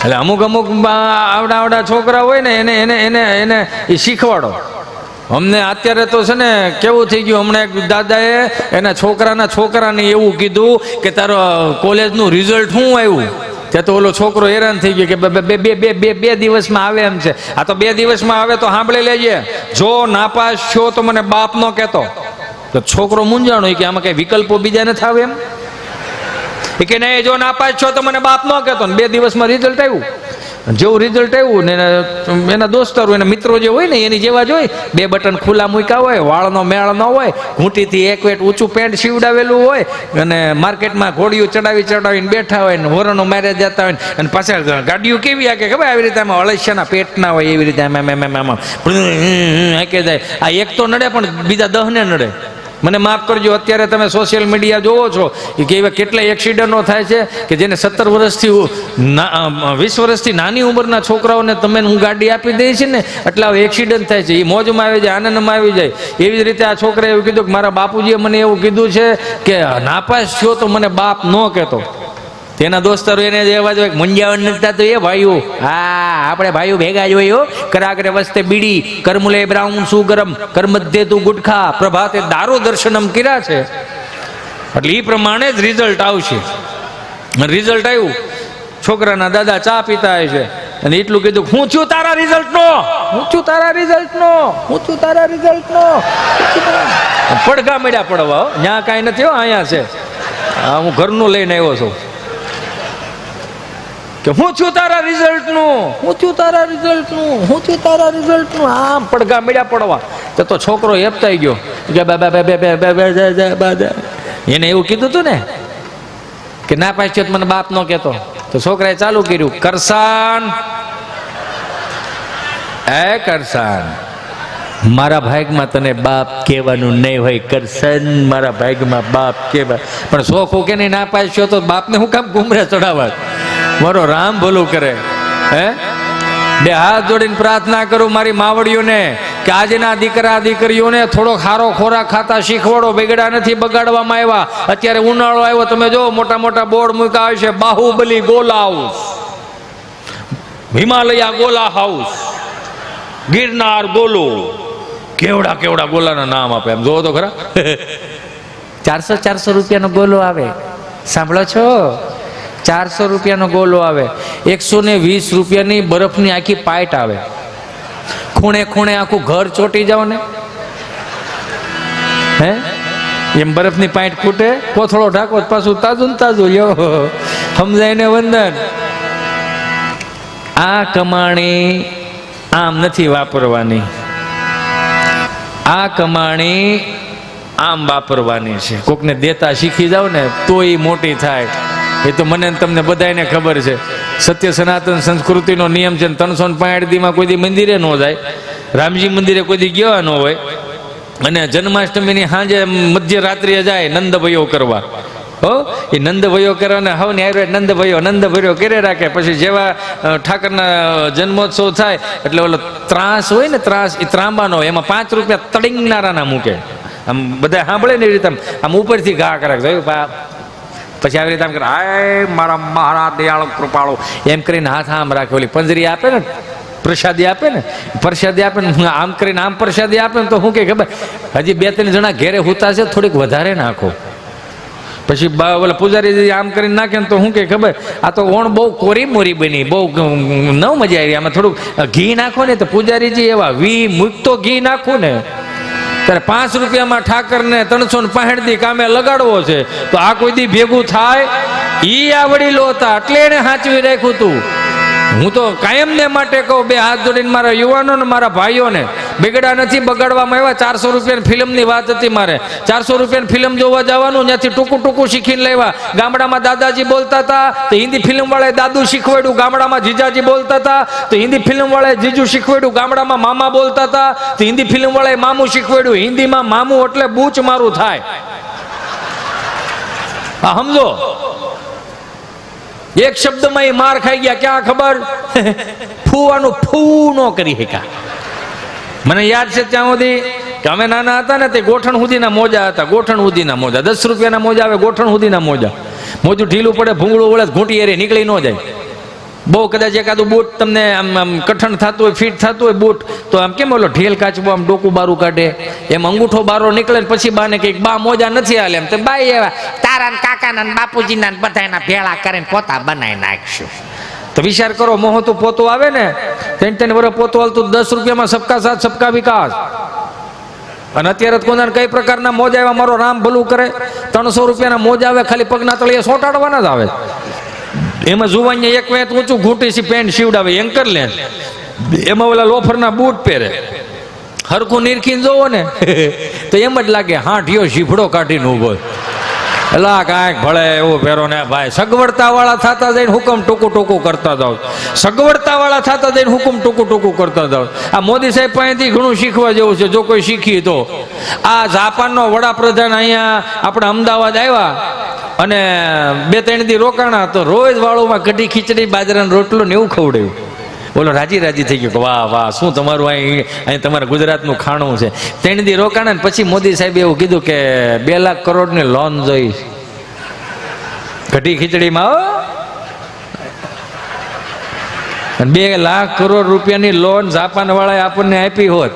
એટલે અમુક આવડા આવડા છોકરા હોય ને એને એને એને એને એ શીખવાડો. અમને અત્યારે તો છે ને કેવું થઈ ગયું, હમણાં એક દાદાએ એના છોકરાને એવું કીધું કે તારો કોલેજનું રિઝલ્ટ શું આવ્યું. ત્યાં તો ઓલો છોકરો હેરાન થઈ ગયો કે બે દિવસમાં આવે એમ છે. આ તો 2 દિવસમાં આવે તો સાંભળી લેજે, જો નાપાસ છો તો મને બાપ નો કહેતો. તો છોકરો મૂંઝાણો કે આમાં કઈ વિકલ્પો બીજા નથી આવે એમ કે નહીં, જો નાપાસ છો તો મને બાપ નો કહેતો. 2 દિવસમાં રિઝલ્ટ આવ્યું. જેવું રિઝલ્ટ આવ્યું ને એના દોસ્તારો એના મિત્રો જે હોય ને એની જેવા જ હોય, 2 બટન ખુલ્લા મૂક્યા હોય, વાળનો મેળ ન હોય, ઘૂંટીથી 1 વેટ ઊંચું પેન્ટ સીવડાવેલું હોય અને માર્કેટમાં ઘોડીઓ ચડાવીને બેઠા હોય ને હોરનો મારે જતા હોય અને પાછળ ગાડીઓ કેવી આ કે ખબર આવી રીતે આમાં અળસિયાના પેટના હોય એવી રીતે આમાં હાકે જાય. આ એક તો નડે પણ બીજા 10 ને નડે. મને માફ કરજો, અત્યારે તમે સોશિયલ મીડિયા જોવો છો કે એવા કેટલાય એક્સિડન્ટો થાય છે કે જેને 17 વર્ષથી 20 વર્ષથી નાની ઉંમરના છોકરાઓને તમે હું ગાડી આપી દઈ છે ને એટલા એક્સિડન્ટ થાય છે. એ મોજમાં આવી જાય, આનંદમાં આવી જાય. એવી જ રીતે આ છોકરાએ એવું કીધું કે મારા બાપુજીએ મને એવું કીધું છે કે નાપાસ થયો તો મને બાપ ન કહેતો. તેના દોસ્તારો એને એવા જ મૂંઝાવણ નથી થતું. એ ભાઈઓ, હા આપણે ભાઈઓ ભેગા જ હોય. કરાગ્રે વસ્તે બીડી, કરમુલે બ્રાઉન સુગરમ, કરમધ્યે તું ગુટખા, પ્રભાતે દારૂ દર્શનમ કર્યા છે. એટલે એ પ્રમાણે જ રિઝલ્ટ આવશે. રિઝલ્ટ આવ્યું, છોકરાના દાદા ચા પીતા હોય છે અને એટલું કીધું, હું છું તારા રિઝલ્ટનો, હું છું તારા રિઝલ્ટનો, હું છું તારા રિઝલ્ટનો. પડઘા મળ્યા પડવા, ત્યાં કાંઈ નથી, અહીંયા છે. હું ઘરનું લઈને આવ્યો છું કે હું છું તારા રિઝલ્ટનું, હું છું તારા રિઝલ્ટનું, હું છું તારા રિઝલ્ટનું. આમ પડઘા મળ્યા પડવા. તો છોકરો હેપતાઈ ગયો કે એને એવું કીધું તું ને કે ના પાછો મને બાપ નો કહેતો. તો છોકરાએ ચાલુ કર્યું, કરસાન એ કરસાન, મારા ભાગમાં તને બાપ કહેવાનું નહીં હોય. કરસન, મારા ભાગમાં બાપ કહેવાય. પણ શોખ કે નહીં, ના પાછો તો બાપને હું કામ ઘૂમરે ચડાવવા. મારો રામ ભલું કરે. હે 2 હાથ જોડીને પ્રાર્થના કરું મારી માવડીઓને કે આજના દીકરા દીકરીઓને થોડો ખારો ખોરાક ખાતા શીખવાડો. બગડા નથી, બગાડવામાં આવ્યા. અત્યારે ઉનાળો આવ્યો, તમે જો મોટા મોટા બોર્ડ મૂક્યા હોય છે, બાહુબલી ગોલા હાઉસ, હિમાલયા ગોલા હાઉસ, ગિરનાર ગોલો, કેવડા કેવડા ગોલાના નામ આપે. એમ જોવો તો ખરા. 400 રૂપિયાનો ગોલો આવે, સાંભળો છો? 400 રૂપિયાનો ગોલો આવે. 120 રૂપિયાની બરફની આખી પાઇટ આવે. ખૂણે ખૂણે આખું ઘર ચોટી જાવ ને, હે એમ બરફની પાઇટ ખૂટે. કોથળો ઢાકો પાછું તાજું ને તાજું. યો સમજાય ને વંદન. આ કમાણી આમ નથી વાપરવાની, આ કમાણી આમ વાપરવાની છે. કોકને દેતા શીખી જાવ ને તો એ મોટી થાય. એ તો મને તમને બધાને ખબર છે. સત્ય સનાતન સંસ્કૃતિનો નિયમ છે. 365 દીમાં કોઈ દી મંદિરે ન જાય, રામજી મંદિરે કોઈ દી ગયા ન હોય, અને જન્માષ્ટમીની સાંજે મધ્યરાત્રિએ જાય નંદભયો કરવા. એ નંદભયો કરવાને હવે ને આવ્યો નંદભયો કરે રાખે. પછી જેવા ઠાકરના જન્મોત્સવ થાય એટલે ઓલો ત્રાસ હોય ને, ત્રાસ એ ત્રાંબાનો, એમાં 5 રૂપિયા તડીંગનારાના મૂકે. આમ બધા સાંભળે ને એ રીતે આમ ઉપરથી ઘા કરે. પછી આવી રીતે આમ કરે, આય મારા મહારાજ દયાળુ કૃપાળુ એમ કરીને હાથ આમ રાખે. ઓલી પંજરી આપે ને, પ્રસાદી આપે ને, આમ કરીને આમ પ્રસાદી આપે ને તો શું કે ખબર, હજી 2-3 જણા ઘેરે હુતા છે, થોડીક વધારે નાખો. પછી ઓલા પૂજારી આમ કરીને નાખે ને તો શું કે ખબર, આ તો ઓણ બહુ કોરી મોરી બની, બહુ ન મજા આવી. આમાં થોડુંક ઘી નાખો ને તો પૂજારીજી એવા મૂકતો ઘી નાખું ને ત્યારે 5 રૂપિયામાં ઠાકરને 365 કામે લગાડવો છે. તો આ કોઈ દી ભેગું થાય? ઈ આ વડીલો હતા એટલે એને સાચવી રાખ્યું તું. હું તો કાયમને માટે કહું, 2 હાથ જોડીને મારા યુવાનો ને મારા ભાઈઓને, બગડા નથી, બગાડવામાં આવ્યા. 400 રૂપિયાની ફિલ્મની વાત હતી મારે. 400 રૂપિયાની ફિલ્મ જોવા જવાનું, ત્યાંથી ટૂંકું શીખીને લેવા. ગામડામાં દાદાજી બોલતા હતા તો હિન્દી ફિલ્મ વાળાએ દાદુ શીખવાડ્યું. ગામડામાં જીજાજી બોલતા હતા તો હિન્દી ફિલ્મ વાળાએ જીજુ શીખવાડ્યું. ગામડામાં મામા બોલતા હતા તો હિન્દી ફિલ્મ વાળાએ મામું શીખવાડ્યું. હિન્દીમાં મામું એટલે બૂચ મારું થાય. આ સમજો, એક શબ્દમાં એ માર ખાઈ ગયા. ક્યાં ખબર? ફૂવાનું ફૂ ન કરી શક્યા. મને યાદ છે ત્યાં સુધી કે અમે નાના હતા ને તે ગોઠણ સુધીના મોજા હતા. ગોઠણ સુધીના મોજા, 10 રૂપિયાના મોજા આવે, ગોઠણ સુધીના મોજા. મોજું ઢીલું પડે, ભૂંગળું વળે, ઘૂંટી એરે નીકળી ન જાય. બહુ કદાચ એકાદું બૂટ તમને આમ આમ કઠણ થતું હોય, ફિટ થતું હોય બૂટ, તો આમ કેમ ઓલો ઢેલ કાચબો આમ ડોકું બારું કાઢે એમ અંગૂઠો બારો નીકળે ને પછી બાને કંઈક બા મોજા નથી હાલે એમ તો બાઈ એવા તારા ને કાકાના ને બાપુજીના ને બધાના ભેળા કરીને પોતા બનાવી નાખશું. તો વિચાર કરો, મોહતું પોતું આવે ને 3-3 વર્ષ પોતું હાલતું 10 રૂપિયામાં સબકા સાથ સબકા વિકાસ. અને અત્યારે કોના કઈ પ્રકારના મોજા આવ્યા, મારો રામ ભલું કરે, 300 રૂપિયાના મોજા આવે, ખાલી પગના તળિયે સોટાડવાના જ આવે. એમાં જુવાનને એક વેત ઊંચું ઘૂંટી પેન્ટ સીવડાવે એન્કર લે, એમાં ઓલા લોફરના બૂટ પહેરે, હરખું નીરખીને જોવો ને તો એમ જ લાગે હાંઠિયો શીફડો કાઢીને ઉભો. એલા કાંઈક ભળે એવું પહેરો ને ભાઈ. સગવડતા વાળા થતા જઈને હુકમ ટૂંકું ટૂંકું કરતા જાવ, સગવડતા વાળા થતા જઈને હુકમ ટૂંકું ટૂંકું કરતા જાવ. આ મોદી સાહેબ પાસેથી ઘણું શીખવા જેવું છે, જો કોઈ શીખી તો. આ જાપાનનો વડાપ્રધાન અહીંયા આપણે અમદાવાદ આવ્યા અને 2-3 દી રોકાણા તો રોજ વાળુમાં કઢી ખીચડી બાજરાનો રોટલો ને એવું ખવડાવ્યું. બોલો રાજી રાજી થઈ ગયો, વાહ વાહ શું તમારું અહીં તમારા ગુજરાતનું ખાણું છે. 3 દી રોકાણા ને પછી મોદી સાહેબે એવું કીધું કે 2 લાખ કરોડની લોન જોઈ કઢી ખીચડીમાં. 2 લાખ કરોડ રૂપિયાની લોન જાપાન વાળાએ આપણને આપી હોત.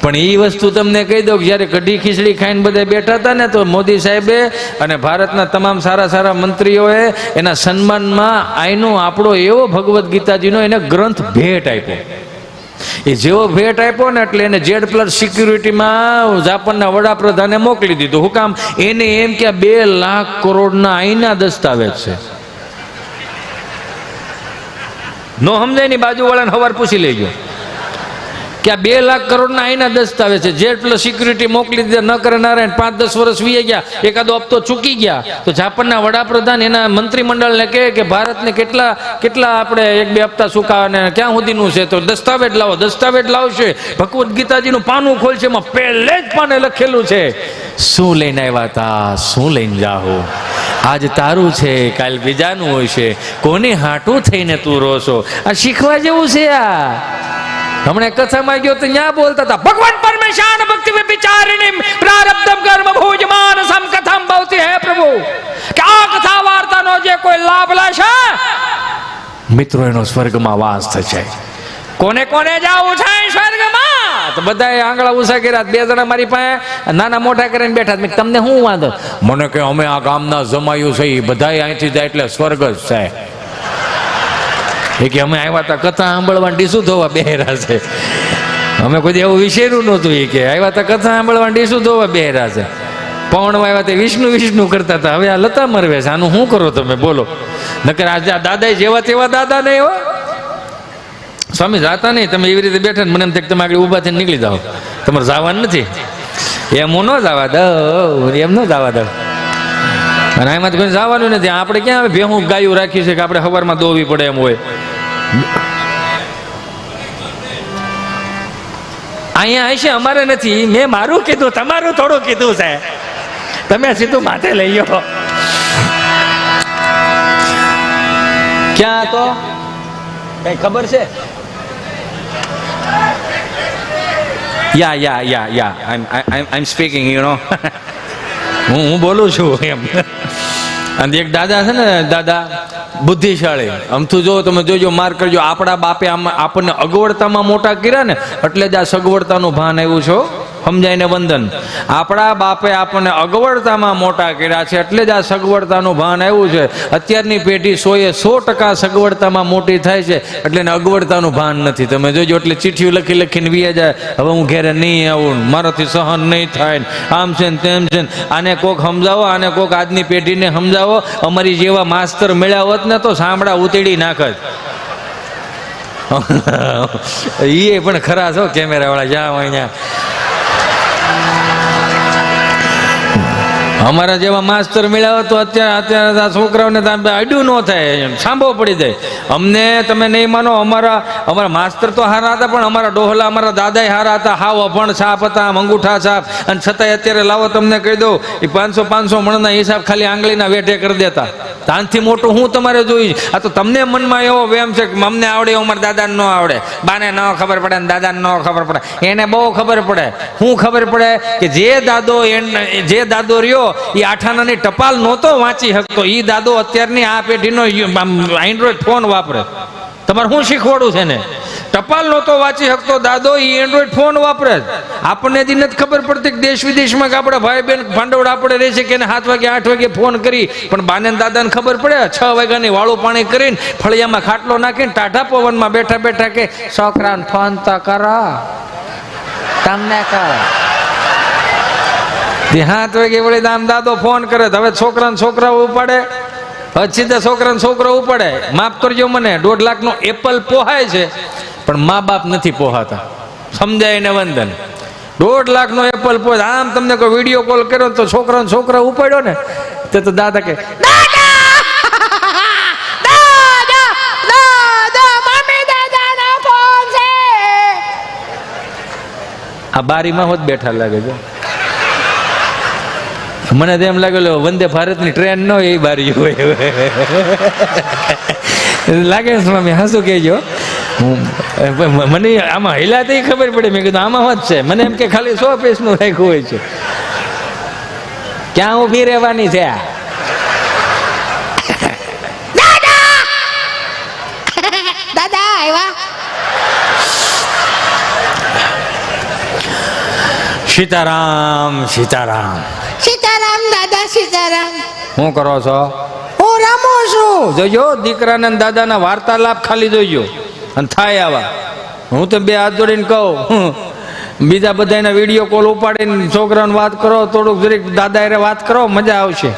પણ એ વસ્તુ તમને કહી દઉં કે જ્યારે કઢી ખીચડી ખાઈને બધા બેઠા હતા ને તો મોદી સાહેબે અને ભારતના તમામ સારા સારા મંત્રીઓએ એના સન્માનમાં આઈનો આપણો એવો ભગવદ્ ગીતાજીનો એને ગ્રંથ ભેટ આપ્યો. એ જેવો ભેટ આપ્યો ને એટલે એને Z+ સિક્યુરિટીમાં જાપાનના વડાપ્રધાને મોકલી દીધું. હું કામ? એને એમ કે 2 લાખ કરોડના આઈના દસ્તાવેજ છે. નો સમજાય ની બાજુવાળાને સવાર પૂછી લેજો કે આ 2 લાખ કરોડના આઈના દસ્તાવેજ છે. Z+ સિક્યુરિટી મોકલી દીધા, ન કરે નારાયણ. 5-10 વર્ષ વીએ ગયા, એકાદો હપ્તો ચૂકી ગયા તો જાપાનના વડાપ્રધાન એના મંત્રીમંડળને કહે કે ભારતને કેટલા આપણે 1-2 હપ્તા ચૂકવવાને ક્યાં સુધીનું છે, તો દસ્તાવેજ લાવો. દસ્તાવેજ લાવશે, ભગવદ્ ગીતાજીનું પાનું ખોલશે, એમાં પહેલે જ પાને લખેલું છે શું લઈને આવ્યા હતા, શું લઈને જાઓ. આજ તારું છે, કાલ બીજાનું હોય છે, કોને હાટું થઈને તું રોશો. આ શીખવા જેવું છે. આ હમણાં કથામાં ગયો તો ત્યાં બોલતા હતા ભગવાન પરમેશાન ભક્તિ વિચારિણી પ્રારબ્ધમ કર્મ ભોજમાન સમ કથમ ભવતી હે પ્રભુ. કે આ કથા વાર્તાનો જે કોઈ લાભ લેશે મિત્રો એનો સ્વર્ગમાં વાસ થશે. કોને કોને જાવું છે સ્વર્ગમાં? તો બધાએ આંગળા ઉષા કર્યા. 2 જણા મારી પાસે નાના મોટા કરીને બેઠા. મેં તમને શું વાંધો? મને કે અમે આ ગામના જમાયું છે એ બધાએ અહીંથી જાય એટલે સ્વર્ગ જ છે. એ કે અમે આવ્યા હતા કથા સાંભળવા ડીસું ધોવા બેહરા છે. અમે કોઈ એવું વિચાર્યું નહોતું. એ કે આવ્યા હતા કથા સાંભળવા ડીસું ધોવા બેહરા છે. પવનમાં આવ્યા તે વિષ્ણુ વિષ્ણુ કરતા હતા. હવે આ લતા મરવે છે, આનું શું કરો તમે બોલો? નકર આજે આ દાદા જેવા તેવા દાદા નહીં હો. સ્વામી જાતા નહીં, તમે એવી રીતે બેઠા ને મને એમ થાય તમે આગળ ઊભા થઈને નીકળી જાઓ. તમારે જવાનું નથી. એમ હું ન જવા દઉં, એમ ન જવા દઉં. અને એમાં તો કોઈ જવાનું નથી. આપણે ક્યાં ભેહું ગાયું રાખ્યું છે કે આપણે સવારમાં દોવી પડે એમ હોય. અહીંયા હશે, અમારે નથી. મેં મારું કીધું, તમારું થોડું કીધું છે. તમે સીધું માથે લઈ ગયો. ક્યાં તો કઈ ખબર છે? I'm speaking, you know. હું બોલું છું એમ. અને એક દાદા છે ને, દાદા બુદ્ધિશાળી. આમથું જો તમે જોજો, માર કરજો. આપણા બાપે આપણને અગવડતામાં મોટા કર્યા ને એટલે જ આ સગવડતાનું ભાન આવ્યું છે. સમજાય ને વંદન? આપણા બાપે આપણને અગવડતામાં મોટા કર્યા છે એટલે જ આ સગવડતાનું ભાન આવ્યું છે. અત્યારની પેઢી 100% સગવડતામાં મોટી થાય છે એટલે એને અગવડતાનું ભાન નથી. તમે જોજો એટલે ચિઠ્ઠીઓ લખી લખીને વીએ જાય. હવે હું ઘેરે નહીં આવું, મારાથી સહન નહીં થાય, આમ છે ને તેમ છે. આને કોક સમજાવો, આને કોક આજની પેઢીને સમજાવો. અમારી જેવા માસ્તર મળ્યા હોત ને તો સાંભળા ઉતેડી નાખત. એ પણ ખરા છો કેમેરા વાળા, જાઓ અહીંયા. અમારા જેવા માસ્તર મળ્યા તો અત્યારે છોકરાઓને અડ્યું ન થાય, સાંભળવો પડી જાય. અમને તમે નહીં માનો, અમારા માસ્તર તો હારા હતા પણ અમારા ડોહલા, અમારા દાદા હારા હતા. હાવ અભણ છાપ હતા, અંગૂઠા છાપ. અને છતાંય અત્યારે લાવો તમને કહી દઉં, એ 500 મણના હિસાબ ખાલી આંગળીના વેઠે કરી દેતા. આનાથી મોટું હું તમારે જોઈશ. આ તો તમને મનમાં એવો વેમ છે કે અમને આવડે, અમારા દાદાને ન આવડે. બાને ન ખબર પડે ને દાદાને ન ખબર પડે. એને બહુ ખબર પડે. શું ખબર પડે? કે જે દાદો રહ્યો એ આઠાનાની ટપાલ નહોતો વાંચી શકતો. એ દાદો અત્યારની આ પેઢીનો એન્ડ્રોઈડ ફોન વાપરે. તમારે શું શીખવાડું છે ને? ટપાલ નહોતો વાંચી શકતો દાદો, એ એન્ડ્રોઈડ ફોન વાપરે. આપણને હજી નથી ખબર પડતી કે દેશ વિદેશમાં કે આપણા ભાઈ બહેન ભાંડવડ આપણે રહે છે કે 7 વાગે 8 વાગે ફોન કરી, પણ બાને દાદાને ખબર પડે 6 વાગ્યાની વાળું પાણી કરીને ફળિયામાં ખાટલો નાખીને ટાઢા પવનમાં બેઠા બેઠા કે છોકરાને ફોન તો કરો, તમને કરો. 7 વાગે વળી દાદો ફોન કરે. હવે છોકરાને છોકરાઓ ઉપાડે, સીધા છોકરાને છોકરો ઉપાડે. માફ કરજો મને, 1.5 લાખનો એપલ પોહાય છે પણ મા બાપ નથી પોહાતા. સમજાય ને વંદન? 1.5 લાખનો એપલ પોહ. આમ તમને કોઈ વિડીયો કોલ કર્યો તો છોકરાને છોકરા ઉપાડ્યો ને તો દાદા કે આ બારીમાં હોત બેઠા લાગે છે. મને તો એમ લાગેલો વંદે ભારતની ટ્રેન ન હોય એ બારી હોય લાગે છે સ્વામી. હાસું કહેજો. મને આમાં હિલાતી ખબર પડે. મેં કીધું આમાં હોત છે. મને એમ કે ખાલી 100 પીસનું રાખ્યું હોય છે. ક્યાં ઊભી રહેવાની છે? દાદા આવ્યા. સીતારામ સીતારામ સીતારામ દાદા સીતારામ. શું કરો છો? હું રમું છું. જોજો દીકરાના ને દાદાના વાર્તાલાપ ખાલી જોઈજો અને થાય આવા. હું તો 2 હાથ જોડીને કહું, બીજા બધાના વિડીયો કોલ ઉપાડીને છોકરાને વાત કરો, થોડુંક જરીક દાદા એરે વાત કરો, મજા આવશે.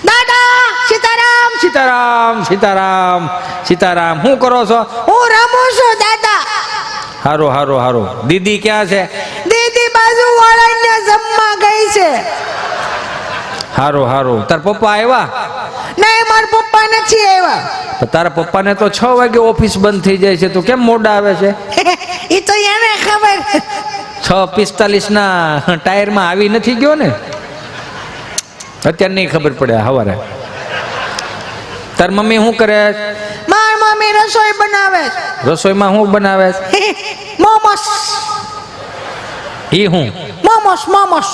દાદા સીતારામ. સીતારામ સીતારામ સીતારામ. શું કરો છો? હું રમું છું દાદા. હારું હારું હારું. દીદી ક્યાં છે? દીદી બાજુ વાળાને જમવા ગઈ છે. હારું હારું. તાર પપ્પા આવ્યા? નહીં, મારા પપ્પા નથી આવ્યા. તારા પપ્પાને તો 6 વાગે ઓફિસ બંધ થઈ જાય છે, તો કેમ મોડા આવે છે? એ તો એને ખબર. 6:45 ના ટાયરમાં આવી નથી ગયો ને? અત્યારે નહીં ખબર પડે હવારે. તાર મમ્મી શું કરે? મારી મમ્મી રસોઈ બનાવે. રસોઈમાં શું બનાવે? મોમોસ. ઈ હું મોમોસ મોમોસ.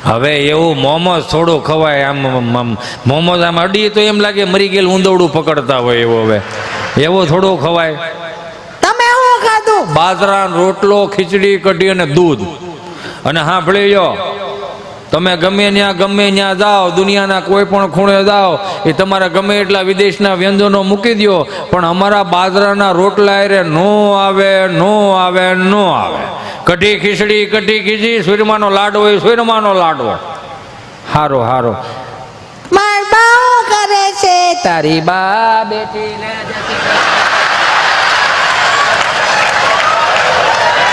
હવે એવું મોમોસ થોડું ખવાય? આમ મોમોસ આમ અડી તો એમ લાગે મરી ગયેલ ઊંદવડું પકડતા હોય એવો. હવે એવો થોડો ખવાય? તમે શું ખાધું? બાજરાનો રોટલો, ખીચડી કઢી અને દૂધ. અને હા ભળી લો, તમે ગમે ત્યાં જાઓ, દુનિયાના કોઈ પણ ખૂણે જાઓ, એ તમારા ગમે એટલા વિદેશના વ્યંજનો મૂકી દો, પણ અમારા બાજરાના રોટલા એ નો આવે નો આવે નો આવે. કઢી ખીચડી કઢી ખીચડી, સુરમાનો લાડવો હોય સુરમાનો લાડવો. હારો હારો. માર બા કરે છે. તારી બા બેટીને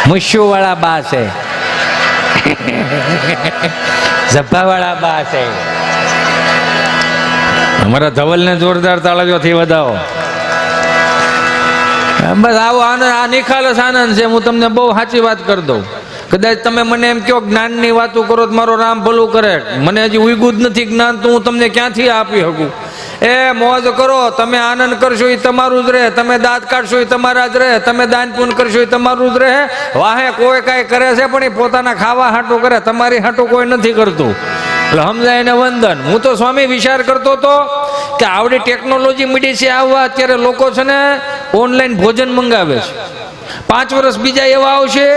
મુશ્યુ વાળા બા છે, ઝબ્બાવાળા બા છે. અમારા ધવલને જોરદાર તાળીઓથી વધાવો. બસ આવો આનંદ, આ નિખાલસ આનંદ છે. હું તમને બહુ સાચી વાત કરી દઉં. કદાચ તમે મને એમ કહો જ્ઞાનની વાતો કરો તો મારો રામ ભલું કરે. મને હજી ઉગ્યું જ નથી જ્ઞાન, તો હું તમને ક્યાંથી આપી શકું? એ મોજ કરો, તમે આનંદ કરશો એ તમારું જ રહે, તમે દાંત કાઢશો એ તમારા જ રહે, તમે દાન પૂન કરશો એ તમારું જ રહે. વાહે કોઈ કાંઈ કરે છે પણ એ પોતાના ખાવા હાટું કરે, તમારી હાટું કોઈ નથી કરતું. એટલે સમજાય ને વંદન. હું તો સ્વામી વિચાર કરતો હતો કે આવડી ટેકનોલોજી મળી છે આવવા, અત્યારે લોકો છે ને ઓનલાઈન ભોજન મંગાવે છે. 5 વર્ષ બીજા એવા આવશે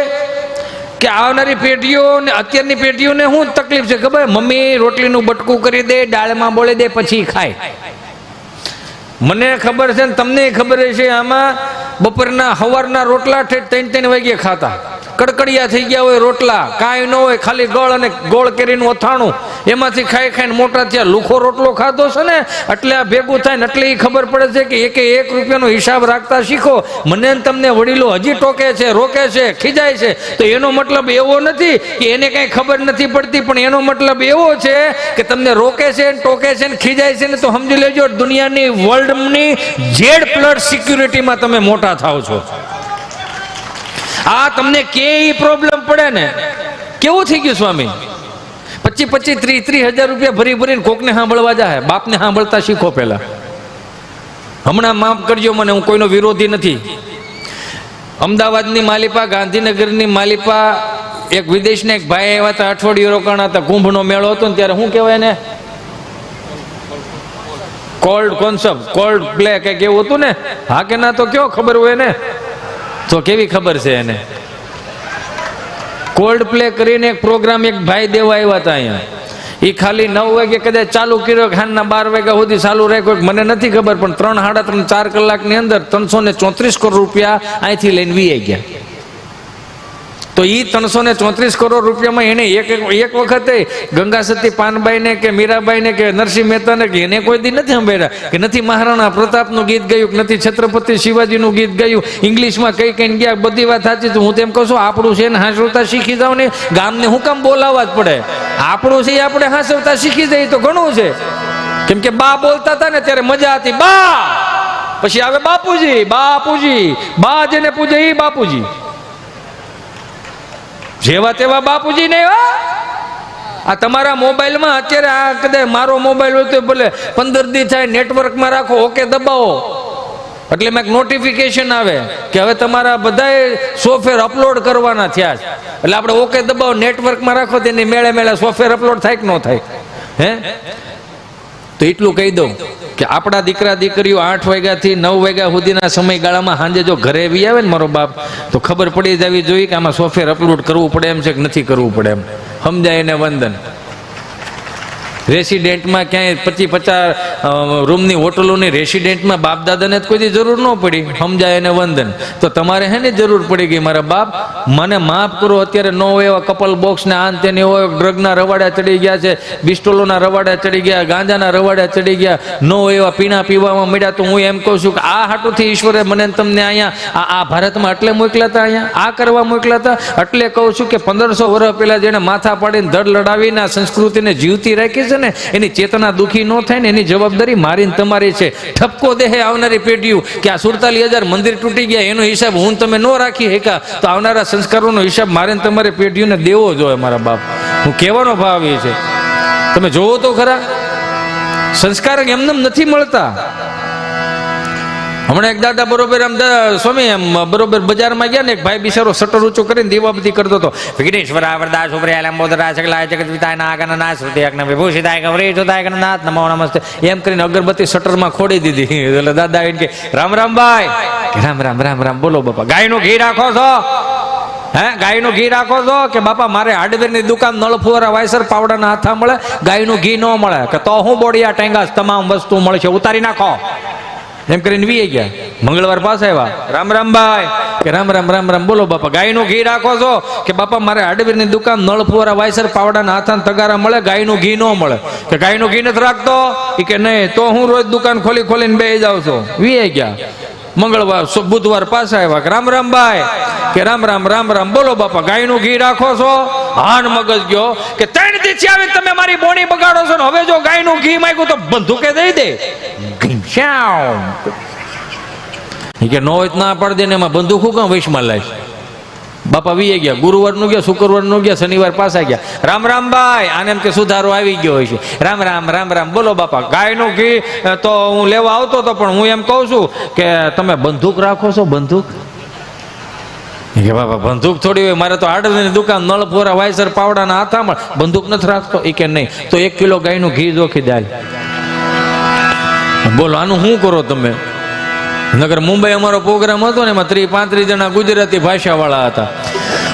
કે આવનારી પેઢીઓ ને અત્યારની પેઢીઓને શું તકલીફ છે ખબર? મમ્મી રોટલીનું બટકું કરી દે, દાળમાં બોળી દે, પછી ખાય. મને ખબર છે ને તમને ખબર છે. આમાં બપોરના સવારના રોટલા 3-3 વાગે ખાતા, કડકડિયા થઈ ગયા હોય રોટલા, કાંઈ ન હોય, ખાલી ગળ અને ગોળ કેરીનું અથાણું, એમાંથી ખાઈ ખાઈને મોટા થયા. લુખો રોટલો ખાધો છે ને એટલે આ ભેગું થાય ને એટલે એ ખબર પડે છે કે 1 રૂપિયાનો હિસાબ રાખતા શીખો. મને તમને વડીલો હજી ટોકે છે, રોકે છે, ખીજાય છે, તો એનો મતલબ એવો નથી કે એને કાંઈ ખબર નથી પડતી, પણ એનો મતલબ એવો છે કે તમને રોકે છે, ટોકે છે ને ખીજાય છે ને તો સમજી લેજો દુનિયાની વર્લ્ડની Z+ સિક્યુરિટીમાં તમે મોટા થાવ છો. આ તમને કેવી પ્રોબ્લેમ પડે ને? કેવું થઈ ગયું સ્વામી? 25-30 હજાર રૂપિયા ભરી ભરીને કોકને સાંભળવા જાય. બાપને સાંભળતા શીખો પહેલા. હમણાં માફ કરજો મને, હું કોઈનો વિરોધી નથી. અમદાવાદની માલિપા, ગાંધીનગરની માલિપા એક વિદેશના એક ભાઈ આવ્યા હતા, અઠવાડિયું રોકાણા હતા, કુંભનો મેળો હતો ને ત્યારે શું કહેવાય ને, કોલ્ડ કોન્સેપ્ટ, કોલ્ડ પ્લે કંઈક એવું હતું ને. હા કે ના? તો કયો ખબર હોય ને, તો કેવી ખબર છે એને. કોલ્ડ પ્લે કરીને એક પ્રોગ્રામ એક ભાઈ દેવા આવ્યા હતા અહીંયા. એ ખાલી 9 વાગે કદાચ ચાલુ કર્યો, ખાનના 12 વાગ્યા સુધી ચાલુ રાખ્યો, મને નથી ખબર, પણ 3, સાડા 3, 4 કલાકની અંદર 334 કરોડ રૂપિયા અહીંથી લઈને વી ગયા. તો એ 334 કરોડ રૂપિયામાં એને એક વખતે ગંગા સતી પાનબાઈને કે મીરાબાઈને કે નરસિંહ મહેતાને કે એને કોઈ દી નથી સાંભળ્યા, કે નથી મહારાણા પ્રતાપનું ગીત ગાયું, કે નથી છત્રપતિ શિવાજીનું ગીત ગાયું, ઇંગ્લિશમાં કઈ કઈ ગયા. બધી વાત સાચી. હું તેમ કહું છું, આપણું છે ને હાંસવતા શીખી જાવ ને, ગામને હું કામ બોલાવવા જ પડે? આપણું છે આપણે હાંસવતા શીખી જઈએ તો ઘણું છે. કેમ કે બા બોલતા હતા ને ત્યારે મજા હતી, બા. પછી આવે બાપુજી, બાપુજી, બા જેને પૂજે એ બાપુજી. જેવા તેવા બાપુજી નહીં હો. આ તમારા મોબાઈલમાં અત્યારે આ કદાચ મારો મોબાઈલ હોય તો ભલે 15 દી થાય, નેટવર્કમાં રાખો, ઓકે દબાવો એટલે મેં નોટિફિકેશન આવે કે હવે તમારા બધાએ સોફ્ટવેર અપલોડ કરવાના થયા છે. એટલે આપણે ઓકે દબાવો, નેટવર્કમાં રાખો, તેની મેળે મેળે સોફ્ટવેર અપલોડ થાય કે ન થાય? હે? તો એટલું કહી દઉં કે આપણા દીકરા દીકરીઓ 8 વાગ્યાથી 9 વાગ્યા સુધીના સમયગાળામાં સાંજે જો ઘરે આવી આવે ને મારો બાપ, તો ખબર પડી જવી જોઈએ કે આમાં સોફ્ટવેર અપલોડ કરવું પડે એમ છે કે નથી કરવું પડે એમ. સમજાય એને વંદન. રેસિડેન્ટમાં ક્યાંય 25-50 રૂમની હોટલોની રેસિડેન્ટમાં બાપ દાદાને જ કોઈ જરૂર ન પડી. સમજાય એને વંદન. તો તમારે હે ને જરૂર પડી ગઈ, મારા બાપ મને માફ કરો, અત્યારે ન હોય એવા કપલ બોક્સ ને આન તેને હોય, ડ્રગના રવાડા ચડી ગયા છે, બિસ્ટોલોના રવાડા ચડી ગયા, ગાંજાના રવાડા ચડી ગયા, ન હોય એવા પીણા પીવામાં મળ્યા. તો હું એમ કહું છું કે આ હાટુથી ઈશ્વરે મને તમને અહીંયા આ ભારતમાં એટલે મોકલ્યા હતા, અહીંયા આ કરવા મોકલ્યા હતા. એટલે કહું છું કે 1500 વર્ષ પહેલા જેને માથા પાડીને ધડ લડાવીને આ સંસ્કૃતિને જીવતી રાખી છે ને, એની ચેતના દુખી ન થાય ને એની જવાબદારી મારી ને તમારી છે. ઠપકો દેહે આવનારી પેઢીઓ કે આ 47,000 મંદિર તૂટી ગયા એનો હિસાબ હું તમે ન રાખી શકા, તો આવનારા સંસ્કારોનો હિસાબ મારે ને તમારી પેઢીઓને દેવો જોઈએ. મારા બાપ, હું કહેવાનો ભાવ એ છે, તમે જોવો તો ખરા, સંસ્કાર એમને નથી મળતા. હમણાં એક દાદા બરોબર આમ સ્વામી એમ બરોબર બજારમાં ગયા ને, એક ભાઈ બિચારો શટર ઊંચું કરીને દીવાબત્તી કરતો હતો. વિઘ્નેશ્વર વરદાસ ઉપર્યા લંબોદરા સકલા જગત વિતાય નાગન નાશ શ્રુતિ અગ્ન વિભૂષિતાય ગૌરી જોતાય ગણ નાથ નમો નમસ્તે એમ કરીને અગરબત્તી શટરમાં ખોડી દીધી. એટલે દાદા આવીને કે રામ રામ ભાઈ, રામ રામ રામ રામ બોલો બાપા, ગાયનું ઘી રાખો છો? હે, ગાયનું ઘી રાખો છો? કે બાપા મારે હાર્ડવેરની દુકાન, નળ ફુવારા વાયસર પાવડાના હાથા મળે, ગાયનું ઘી ન મળે. કે તો હું બોડિયા ટેંગાસ તમામ વસ્તુ મળશે, ઉતારી નાખો. એમ કરીને વી ગયા. મંગળવાર પાસે આવ્યા, રામ રામ ભાઈ, કે રામ રામ રામ રામ બોલો બાપા, ગાયનું ઘી રાખો છો? કે બાપા મારે હાર્ડવેરની દુકાન, નળ ફુવારા વાયસર પાવડાના હાથા તગારા મળે, ગાયનું ઘી ન મળે. કે ગાયનું ઘી નથી રાખતો? એ કે નહીં. તો હું રોજ દુકાન ખોલી ખોલીને બેસી જાઉં છું. વી ગયા. મંગળવાર બુધવાર પાસે આવ્યા, કે રામ રામ ભાઈ, કે રામ રામ રામ રામ બોલો બાપા, ગાયનું ઘી રાખો છો? હાન મગજ ગયો કે 3 દી થી આવી તમે મારી બોડી બગાડો છો ને હવે જો ગાયનું ઘી માંગ્યું તો બંદૂકે દઈ દે. કે નો હોય ના પાડી દે ને એમાં બંદૂક હું કામ વૈશમાં લાવીશ? બાપા વી ગયા. ગુરુવાર નું ગયા, શુક્રવાર નું ગયા, શનિવાર પાછા ગયા. રામ રામ ભાઈ, આને એમ કે સુધારો આવી ગયો હોય છે. રામ રામ રામ રામ બોલો બાપા, ગાયનું ઘી તો હું લેવા આવતો હતો, પણ હું એમ કહું છું કે તમે બંદૂક રાખો છો? બંદૂક? કે બાપા બંદૂક થોડી હોય, મારે તો હાર્ડવેરની દુકાન, નળ ફોરા વાયસર પાવડાના હાથામાં, બંદૂક નથી રાખતો? એ કે નહીં. તો 1 કિલો ગાયનું ઘી જોખી દે. બોલો આનું શું કરો તમે? નગર મુંબઈ અમારો પ્રોગ્રામ હતો ને, એમાં 30-35 જણા ગુજરાતી ભાષાવાળા હતા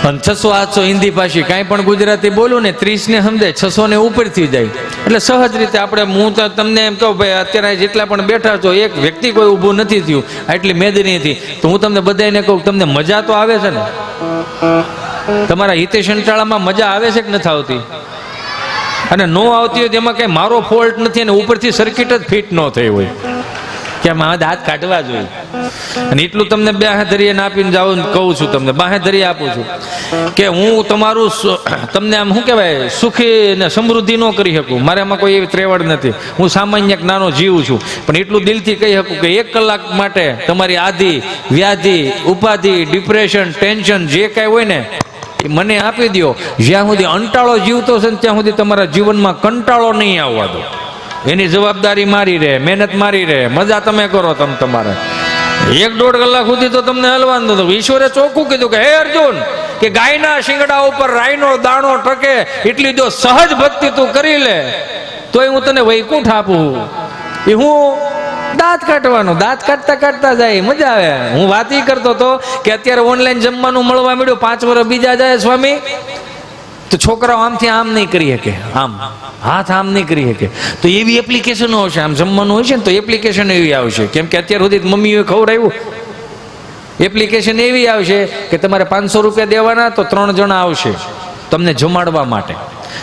અને 600-800 હિન્દી ભાષી. કાંઈ પણ ગુજરાતી બોલું ને 30 ને સમજાય, 600 ને ઉપરથી જાય. એટલે સહજ રીતે આપણે, હું તો તમને એમ કહું ભાઈ, અત્યારે જેટલા પણ બેઠા છો એક વ્યક્તિ કોઈ ઊભું નથી થયું આટલી મેદનીથી, તો હું તમને બધાને કહું તમને મજા તો આવે છે ને? તમારા હિતેશ અંટાળામાં મજા આવે છે કે નથી આવતી? અને નો આવતી હોય તેમાં કઈ મારો ફોલ્ટ નથી, અને ઉપરથી સર્કિટ જ ફિટ ન થઈ હોય કે આમાં દાંત કાઢવા જોઈએ. અને એટલું તમને બાહેધરી આપીને જાઉં કહું છું, તમને બાહેધરી આપું છું કે હું તમારું તમને આમ શું કહેવાય સુખી ને સમૃદ્ધિ ન કરી શકું. મારે આમાં કોઈ એવી ત્રેવડ નથી. હું સામાન્ય એક નાનો જીવ છું, પણ એટલું દિલથી કહી શકું કે 1 કલાક માટે તમારી આધિ વ્યાધિ ઉપાધિ ડિપ્રેશન ટેન્શન જે કાંઈ હોય ને એ મને આપી દો. જ્યાં સુધી અંટાળો જીવતો છે ને ત્યાં સુધી તમારા જીવનમાં કંટાળો નહીં આવવા દો. એની જવાબદારી મારી રહે, મહેનત મારી રહે, મજા તમે કરો. તમારે 1-1.5 કલાક સુધી તો તમને હલવાનું હતું. ઈશ્વરે ચોખ્ખું કીધું કે હે અર્જુન, કે ગાયના શિંગડા ઉપર રાઈનો દાણો ટકે એટલી જો સહજ ભક્તિ તું કરી લે તોય હું તને વૈકુંઠ આપું. એ હું દાંત કાઢવાનું, દાંત કાઢતા કાઢતા જાય, મજા આવે. હું વાત ઈ કરતો હતો કે અત્યારે ઓનલાઈન જમવાનું મળવા મળ્યું, 5 વર્ષ બીજા જાય સ્વામી તો છોકરાઓ આમથી આમ નહીં કરી શકે, આમ હાથ આમ નહીં કરી શકે. તો એવી એપ્લિકેશનો આવશે, આમ જમવાનું હોય છે ને તો એપ્લિકેશન એવી આવશે. કેમ કે અત્યાર સુધી મમ્મીઓએ ખવડાવ્યું, એપ્લિકેશન એવી આવશે કે તમારે 500 રૂપિયા દેવાના તો 3 જણા આવશે તમને જમાડવા માટે.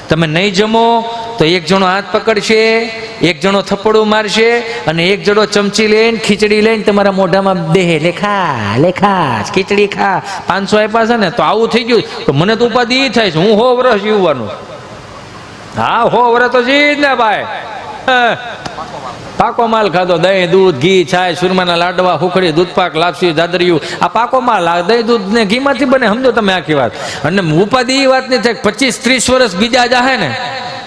તમે નહીં જમો તો એક જણો હાથ પકડશે, એક જણો થપ્પડું મારશે અને એક જણો ચમચી લઈને ખીચડી લઈને તમારા મોઢામાં દેહે લેખા લેખા ખીચડી ખા. 500 આપ્યા છે ને તો આવું થઈ ગયું. તો મને તો ઉપાધિ ઈ થાય છે, હું 100 વર્ષ જીવવાનું. હા 100 વર્ષ તો જીવ ને ભાઈ. પાકો માલ ખાધો, દહીં દૂધ ઘી છાય સુરમાના લાડવા હુખડી દૂધપાક લાપસી દાદરિયું, આ પાકો માલ. આ દહીં દૂધ ને ઘીમાંથી બને, સમજો તમે આખી વાત. અને ઉપાધિ એ વાત નહીં થાય 25-30 વર્ષ બીજા જાહે ને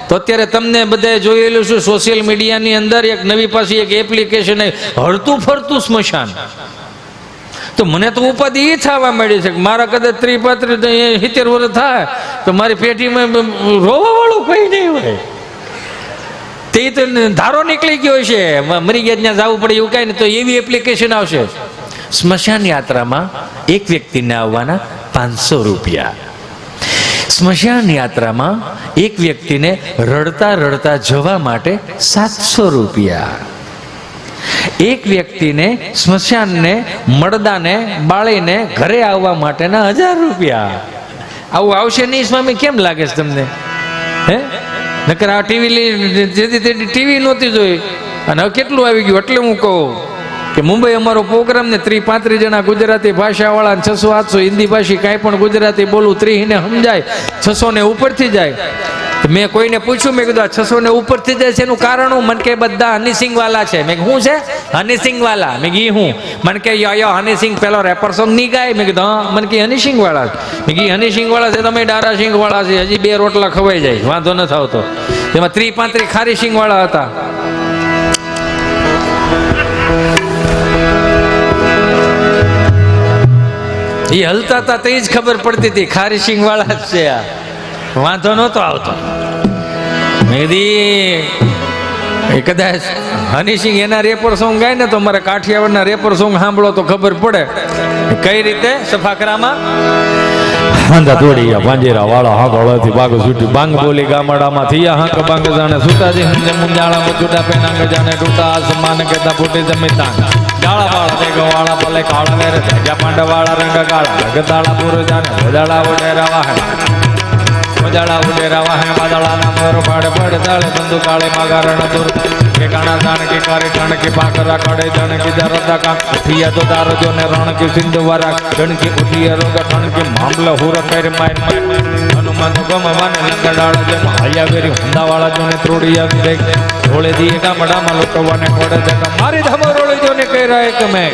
તો અત્યારે તમને બધાએ જોયેલું છે સોશિયલ મીડિયાની અંદર એક નવી પાછી એક એપ્લિકેશન હરતું ફરતું સ્મશાન. તો મને તો ઉપાધિ એ થવા માંડી છે કે મારા કદાચ 30-35-70 વર્ષ થાય તો મારી પેટીમાં રોવા વાળું કોઈ નહીં હોય. તે તો ધારો નીકળી ગયો છે, મરી ગયા ત્યાં જવું પડે એવું કાંઈ નહીં. તો એવી એપ્લિકેશન આવશે. સ્મશાન યાત્રામાં એક વ્યક્તિને આવવાના 500 રૂપિયા. સ્મશાન યાત્રામાં એક વ્યક્તિને રડતા રડતા જવા માટે 700 રૂપિયા. એક વ્યક્તિને સ્મશાનને મળદાને બાળીને ઘરે આવવા માટેના 1000 રૂપિયા. આવું આવશે નહીં સ્વામી? કેમ લાગે છે તમને? હે નકર આ ટીવી નહોતી જોઈ અને હવે કેટલું આવી ગયું. એટલે હું કહું કે મુંબઈ અમારો પ્રોગ્રામ ને 30-35 જણા ગુજરાતી ભાષાવાળા, 600-800 હિન્દી ભાષી, કાંઈ પણ ગુજરાતી બોલું 30 ને સમજાય, 600 ને ઉપરથી જાય. મેં કોઈને પૂછ્યું, મેં કીધું 600 ને ઉપરથી જાય છે એનું કારણ હું? મને કે બધા હનીસિંગ વાલા છે. મેં શું છે? હનીસિંગ વાલા. મેં કી હું? મને કે યો હનીસિંગ પેલો રેપર સોંગ નહીં ગાય? મેં કીધું હા. મને કે હનીસિંગ વાળા. મેં કી હનીસિંગ વાળા છે, તમે ડારા સિંગ વાળા છે, હજી 2 રોટલા ખવાઈ જાય, વાંધો ન આવતો. એમાં 30-35 ખારી સિંગ વાળા હતા. એ હલતા હતા તે જ ખબર પડતી હતી ખારી સિંગ વાળા જ છે આ, વાંધો નહોતો આવતો. મેં કીધી કદાચ હનીસિંગ એના રેપર સોંગ ગાય ને તો મારે કાઠિયાવાડના રેપર સોંગ સાંભળો તો ખબર પડે કઈ રીતે. સફાકરામાં હાંધા તોડી પાંજેરા વાળા હાંક હળથી બાગ છૂટી બાંગ બોલી ગામડામાં થયા હાંક બાંગ જાણે સુતાજી હંજે મુંજાળામાં છૂટા પેનાંગ જાણે ટૂટા આસમાન કેતા ફૂટી જમીતા ગાળા વાળા તે ગવાળા ભલે કાળા વેરે જગ્યા પાંડવાળા રંગ ગાળા ગદાળા પૂરો જાણે વધાળા વડેરા વાહે મજાળા ઉડેરા વાહે વાદળાના મોર પાડે પડે દાળે બંધુ કાળે માગારણ દૂર કે કાણા જાણ કે કારે ઠણ કે પાકરા કાળે જાણ કે જરદા કા ઉઠિયા તો દારો જો ને રણ કે સિંધુ વારા ગણ કે ઉઠિયા રોગ ઠણ કે મામલા હુર કરે માર હનુમાન ગમ વાને લંગડાળ જે હાયા વેરી હુંડાવાળા જો ને ત્રોડી આવી દે ઢોળે દીએ ગામડામાં લોટવાને કોડે દે મારી ધમો રોળી જો ને કહી રહે કે મેં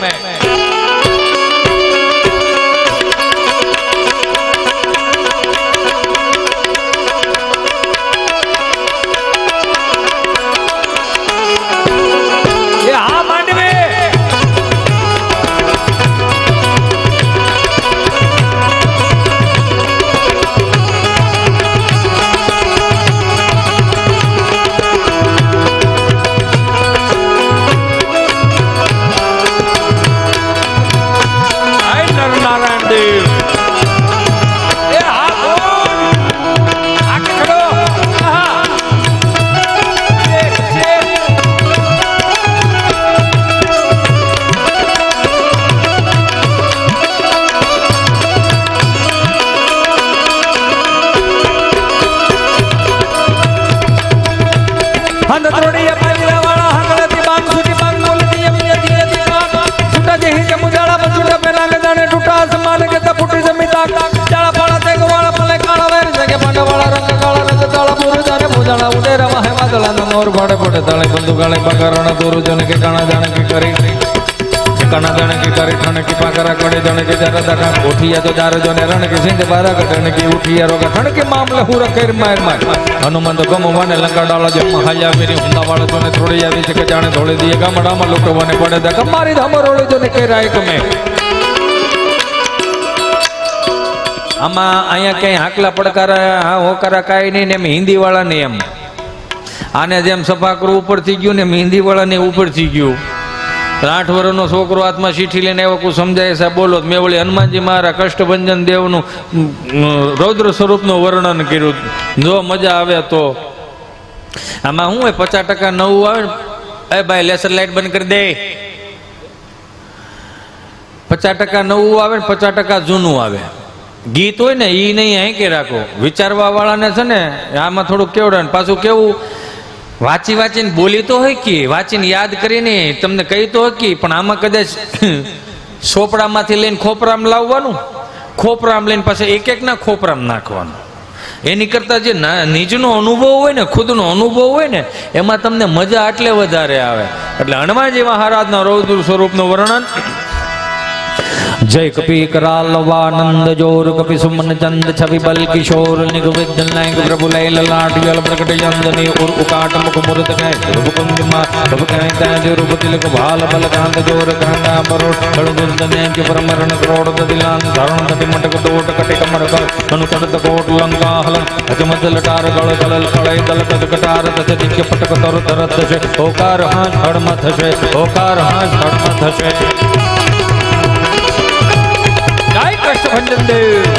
બંધુ ગાળે પગારણ દોર જણ કે કાણા જાણે કે કરી કાણા જાણે કે કરી ઠણ કે પાકરા કડે જાણે કે જરા દકા ઉઠિયા તો દાર જો ને રણ કે સિંધ બારા કટણ કે ઉઠિયા રોગ ઠણ કે મામલે હુર કર માર માર હનુમાન તો ગમવાને લંકાડાળા જે મહાયા વેરી હુંડાવાળા જો ને થોડી આવી છે કે જાણે ધોળે દીએ ગામડામાં લોટવાને પડે દકા મારી ધામ રોળે જો ને કે રાય ગમે આમાં અહીંયા ક્યાંય હાકલા પડકારા હા હોકારા કાંઈ નહીં ને એમ હિન્દીવાળાને એમ આને જેમ સફાકરું ઉપરથી ગયું ને એમ હિન્દીવાળાને ઉપરથી ગયું 8 વર્ષનો છોકરો હાથમાં ચીઠી લઈને આવ્યો કોઈ સમજાય સાહેબ બોલો મેં વળી હનુમાનજી મહારાજ કષ્ટભંજન દેવનું રૌદ્ર સ્વરૂપનું વર્ણન કર્યું જો મજા આવે તો આમાં શું હોય 50% નવું આવે ને એ ભાઈ લેસર લાઈટ બંધ કરી દે 50% નવું આવે ને 50% જૂનું આવે ગીત હોય ને એ નહીં હાંકી રાખો વિચારવા વાળાને છે ને આમાં થોડુંક કેવડાવે પાછું કેવું વાંચી વાંચીને બોલી તો હોય કે વાંચીને યાદ કરીને તમને કહી તો હોય કે પણ આમાં કદાચ સોપડામાંથી લઈને ખોપરામાં લાવવાનું ખોપરામાં લઈને પાછા એક ના ખોપરામાં નાખવાનું એની કરતાં જે નિજનો અનુભવ હોય ને ખુદનો અનુભવ હોય ને એમાં તમને મજા એટલે વધારે આવે એટલે હનુમાનજી મહારાજના રૌદ્ર સ્વરૂપનું વર્ણન जय कपि करालवानंद जोर कपि सुमन चंद छवि बल किशोर निगविद नायक प्रभु लय ललाट जल प्रकट चंदनी उर उकाट मुख मुरत गए रूपकुंज मा प्रभु कहता है रूप तिलक भाल बल कांत जोर कांता बरोट बड़ दुर्दने के परमरण करोड़ दिलान धरण तटि मटक टोट कटि कमर कर मनु तड़त कोट लंका हलन अजमत लटार गळ कलल कळय दल कद कटार तस दिक्य पटक तर तरत से ओकार हाथ हड़मत से ओकार हाथ हड़मत से જય કષ્ટભંજન દેવ